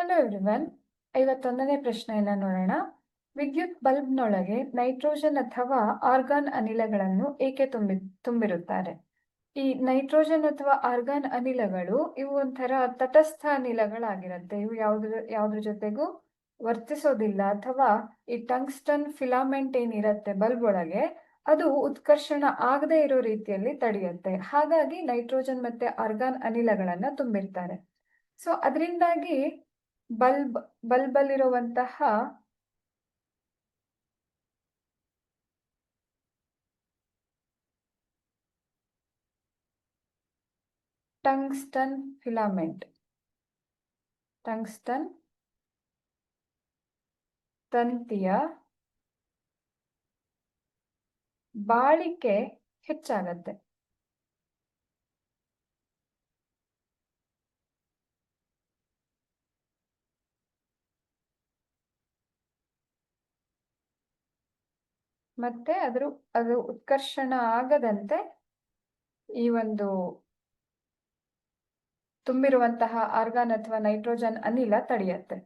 Hello everyone. 51ನೇ ಪ್ರಶ್ನೆಯನ್ನು ನೋಡೋಣ. ವಿದ್ಯುತ್ ಬಲ್ಬ್ನೊಳಗೆ ನೈಟ್ರೋಜನ್ ಅಥವಾ ಆರ್ಗಾನ್ ಅನಿಲಗಳನ್ನು ಏಕೆ ತುಂಬಿರುತ್ತಾರೆ? ಈ ನೈಟ್ರೋಜನ್ ಅಥವಾ ಆರ್ಗಾನ್ ಅನಿಲಗಳು ಇವು ಒಂಥರ ತಟಸ್ಥ ಅನಿಲಗಳಾಗಿರುತ್ತೆ. ಇವು ಯಾವ್ದ್ರ ಜೊತೆಗೂ ವರ್ತಿಸೋದಿಲ್ಲ, ಅಥವಾ ಈ ಟಂಗ್ಸ್ಟನ್ ಫಿಲಾಮೆಂಟ್ ಏನಿರುತ್ತೆ ಬಲ್ಬ್ ಒಳಗೆ, ಅದು ಉತ್ಕರ್ಷಣ ಆಗದೆ ಇರೋ ರೀತಿಯಲ್ಲಿ ತಡೆಯುತ್ತೆ. ಹಾಗಾಗಿ ನೈಟ್ರೋಜನ್ ಮತ್ತೆ ಆರ್ಗಾನ್ ಅನಿಲಗಳನ್ನ ತುಂಬಿರ್ತಾರೆ. ಸೊ ಅದರಿಂದಾಗಿ ಬಲ್ಬಲ್ಲಿರುವಂತಹ ಟಂಗ್ಸ್ಟನ್ ಫಿಲಾಮೆಂಟ್, ಟಂಗ್ಸ್ಟನ್ ತಂತಿಯ ಬಾಳಿಕೆ ಹೆಚ್ಚಾಗತ್ತೆ. ಮತ್ತೆ ಅದು ಉತ್ಕರ್ಷಣ ಆಗದಂತೆ ಈ ಒಂದು ತುಂಬಿರುವಂತಹ ಆರ್ಗಾನ್ ಅಥವಾ ನೈಟ್ರೋಜನ್ ಅನಿಲ ತಡೆಯುತ್ತೆ.